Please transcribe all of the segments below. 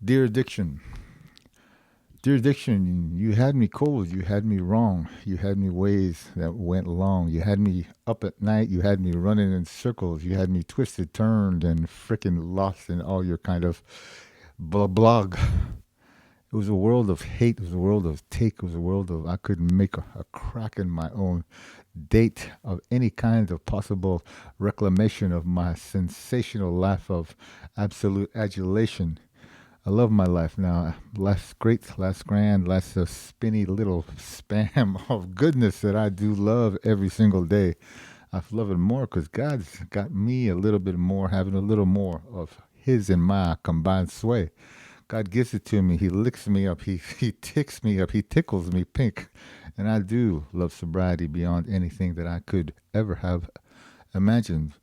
Dear addiction, dear addiction, you had me cold, you had me wrong, you had me ways that went long, you had me up at night, you had me running in circles, you had me twisted, turned, and frickin' lost in all your kind of blog. It was a world of hate, it was a world of take, it was a world of I couldn't make a crack in my own date of any kind of possible reclamation of my sensational life of absolute adulation. I love my life now. Life's great, life's grand, life's a spinny little spam of goodness that I do love every single day. I love it more because God's got me a little bit more, having a little more of His and my combined sway. God gives it to me. He licks me up. He ticks me up. He tickles me pink. And I do love sobriety beyond anything that I could ever have imagined.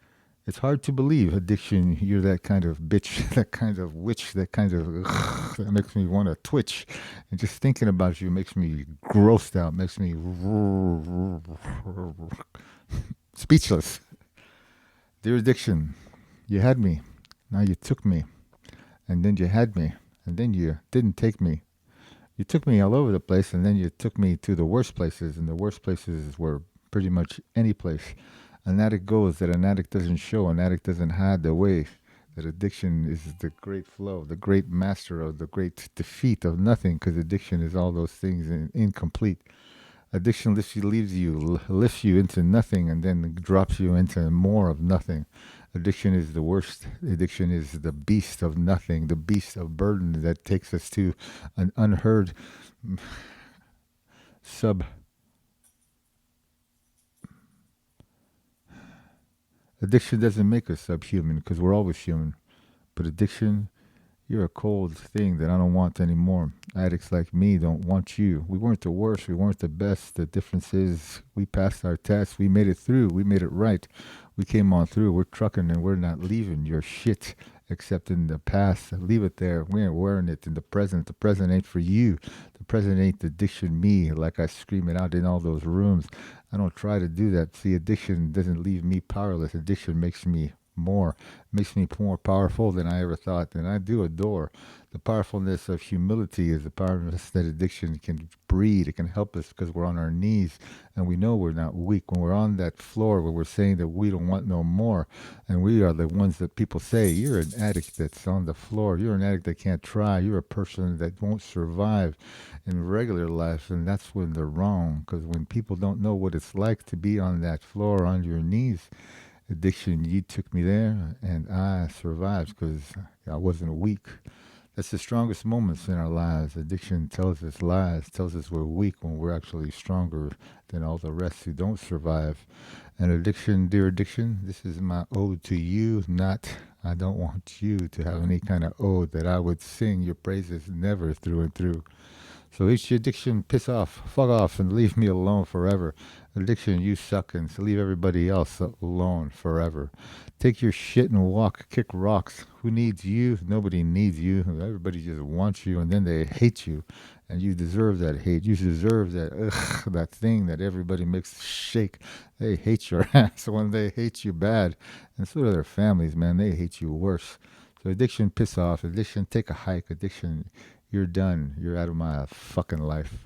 It's hard to believe addiction. You're that kind of bitch, that kind of witch, that kind of that makes me want to twitch. And just thinking about you makes me grossed out, makes me speechless. Dear addiction, you had me. Now you took me. And then you had me. And then you didn't take me. You took me all over the place, and then you took me to the worst places, and the worst places were pretty much any place. An addict goes that an addict doesn't show, an addict doesn't hide the way. That addiction is the great flow, the great master of the great defeat of nothing, because addiction is all those things incomplete. Addiction lifts you into nothing, and then drops you into more of nothing. Addiction is the worst. Addiction is the beast of nothing, the beast of burden that takes us to an unheard sub. Addiction doesn't make us subhuman because we're always human. But addiction, you're a cold thing that I don't want anymore. Addicts like me don't want you. We weren't the worst. We weren't the best. The difference is we passed our test. We made it through. We made it right. We came on through. We're trucking and we're not leaving your shit except in the past. Leave it there. We ain't wearing it in the present. The present ain't for you. The present ain't addiction me like I scream it out in all those rooms. I don't try to do that. See, addiction doesn't leave me powerless. Addiction makes me more, makes me more powerful than I ever thought. And I do adore the powerfulness of humility is the powerfulness that addiction can breed. It can help us because we're on our knees and we know we're not weak. When we're on that floor where we're saying that we don't want no more, and we are the ones that people say, you're an addict that's on the floor. You're an addict that can't try. You're a person that won't survive in regular life. And that's when they're wrong because when people don't know what it's like to be on that floor on your knees, addiction, you took me there and I survived because I wasn't weak. That's the strongest moments in our lives. Addiction tells us lies, tells us we're weak when we're actually stronger than all the rest who don't survive. And addiction, dear addiction, this is my ode to you, not I don't want you to have any kind of ode that I would sing your praises never through and through. So each addiction, piss off, fuck off, and leave me alone forever. Addiction, you suck, and so leave everybody else alone forever. Take your shit and walk, kick rocks. Who needs you? Nobody needs you. Everybody just wants you, and then they hate you, and you deserve that hate. You deserve that that thing that everybody makes shake. They hate your ass when they hate you bad, and so do their families, man. They hate you worse. So addiction, piss off. Addiction, take a hike. Addiction, you're done. You're out of my fucking life.